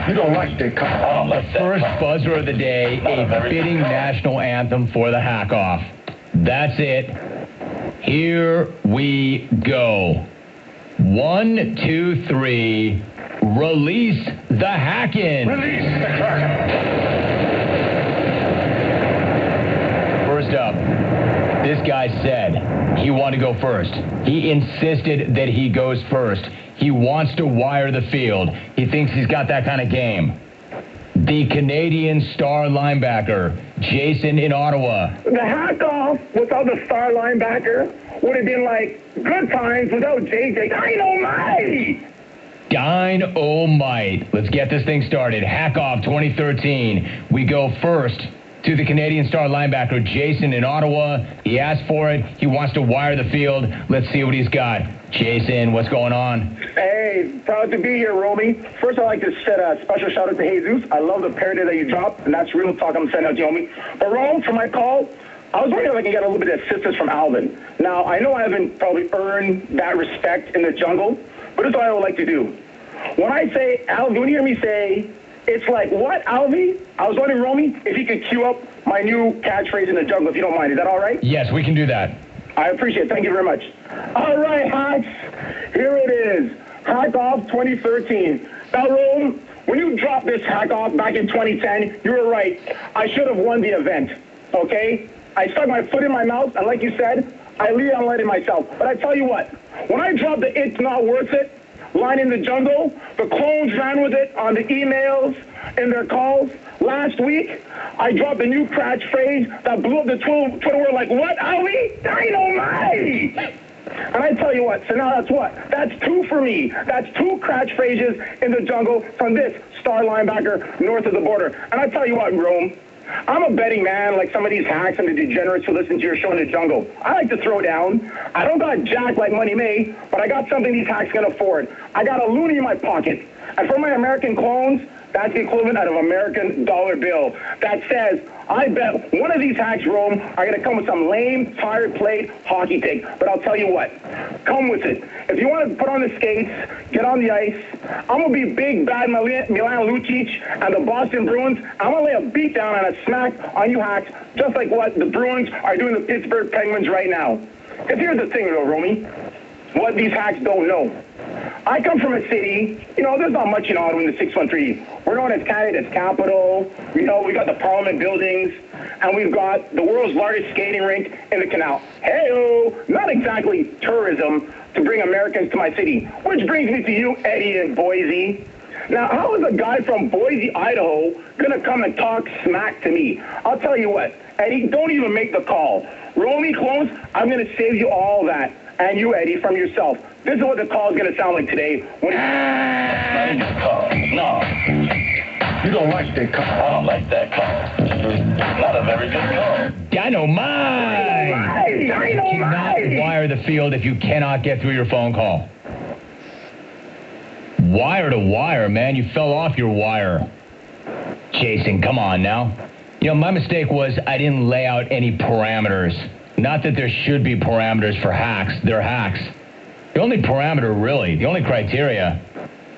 You don't like that call. First buzzer of the day, a fitting national anthem for the hack-off. That's it. Here we go. 1, 2, 3. Release the Hackin'. Release the Kraken. First up, this guy said he wanted to go first. He insisted that he goes first. He wants to wire the field. He thinks he's got that kind of game. The Canadian star linebacker, Jason in Ottawa. The hack-off without the star linebacker would have been like good times without JJ. Dynamite! Dynamite. Let's get this thing started. Hack-off 2013. We go first to the Canadian star linebacker, Jason in Ottawa. He asked for it. He wants to wire the field. Let's see what he's got. Jason, what's going on? Hey, proud to be here, Romy. First, I'd like to send a special shout out to Jesus. I love the parody that you dropped, and that's real talk I'm sending out to you, homie. But, Rome, for my call, I was wondering if I can get a little bit of assistance from Alvin. Now, I know I haven't probably earned that respect in the jungle, but this is what I would like to do. When I say Alvin, when you hear me say, it's like, what, Alvy? I was wondering, Romy, if you could cue up my new catchphrase in the jungle, if you don't mind. Is that all right? Yes, we can do that. I appreciate it. Thank you very much. All right, Hacks. Here it is. Hack Off 2013. Now, Rome, when you dropped this Hack Off back in 2010, you were right. I should have won the event, okay? I stuck my foot in my mouth, and like you said, I lead on letting myself. But I tell you what, when I dropped the "It's Not Worth It" line in the jungle, the clones ran with it on the emails and their calls. Last week, I dropped a new catchphrase that blew up the Twitter world like, what, Alvy? Dynamite! And I tell you what, so now that's what? That's 2 for me. That's 2 catchphrases in the jungle from this star linebacker north of the border. And I tell you what, Rome, I'm a betting man like some of these hacks and the degenerates who listen to your show in the jungle. I like to throw down. I don't got jack like Money May, but I got something these hacks can afford. I got a loony in my pocket. And for my American clones, that's the equivalent of an American dollar bill that says, I bet one of these hacks, Rome, are going to come with some lame, tired plate hockey take. But I'll tell you what, come with it. If you want to put on the skates, get on the ice, I'm going to be big, bad Milan Lucic and the Boston Bruins. I'm going to lay a beat down and a smack on you hacks, just like what the Bruins are doing the Pittsburgh Penguins right now. Because here's the thing, though, Romy, what these hacks don't know. I come from a city, there's not much in Ottawa in the 613. We're known as Canada's capital. We got the Parliament buildings, and we've got the world's largest skating rink in the canal. Hey-o, not exactly tourism to bring Americans to my city. Which brings me to you, Eddie, in Boise. Now, how is a guy from Boise, Idaho, going to come and talk smack to me? I'll tell you what, Eddie, don't even make the call. Romy clones, I'm going to save you all that. And you, Eddie, from yourself. This is what the call is going to sound like today. That's not a good call. No. You don't like that call. I don't like that call. Not a very good call. Dynamite! You cannot wire the field if you cannot get through your phone call. Wire to wire, man. You fell off your wire. Jason, come on now. My mistake was I didn't lay out any parameters. Not that there should be parameters for hacks. They're hacks. The only parameter, really, the only criteria,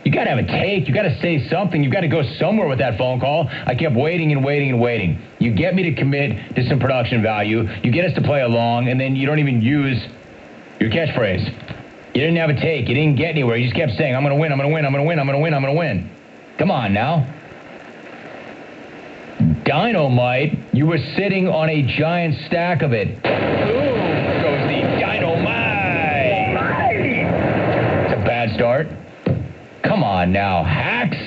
you got to have a take. You got to say something. You got to go somewhere with that phone call. I kept waiting and waiting and waiting. You get me to commit to some production value. You get us to play along, and then you don't even use your catchphrase. You didn't have a take. You didn't get anywhere. You just kept saying, I'm going to win, I'm going to win, I'm going to win, I'm going to win, I'm going to win. Come on now. Dynamite, you were sitting on a giant stack of it. Boom goes the dynamite. It's a bad start. Come on now, hacks.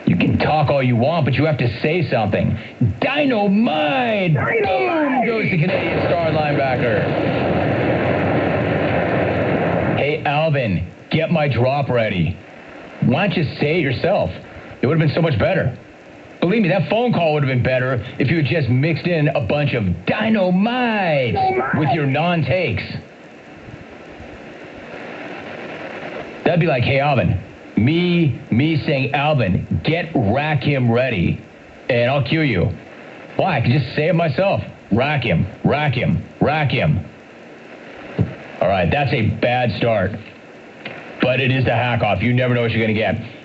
You can talk all you want, but you have to say something. Dynamite! Boom goes the Canadian star linebacker. Hey, Alvin, get my drop ready. Why don't you say it yourself? It would have been so much better. Believe me, that phone call would have been better if you had just mixed in a bunch of dynamite with your non-takes. That'd be like, hey, Alvin, me saying, Alvin, get rack him ready, and I'll cue you. Why? I can just say it myself. Rack him, rack him, rack him. All right, that's a bad start. But it is the hack-off. You never know what you're going to get.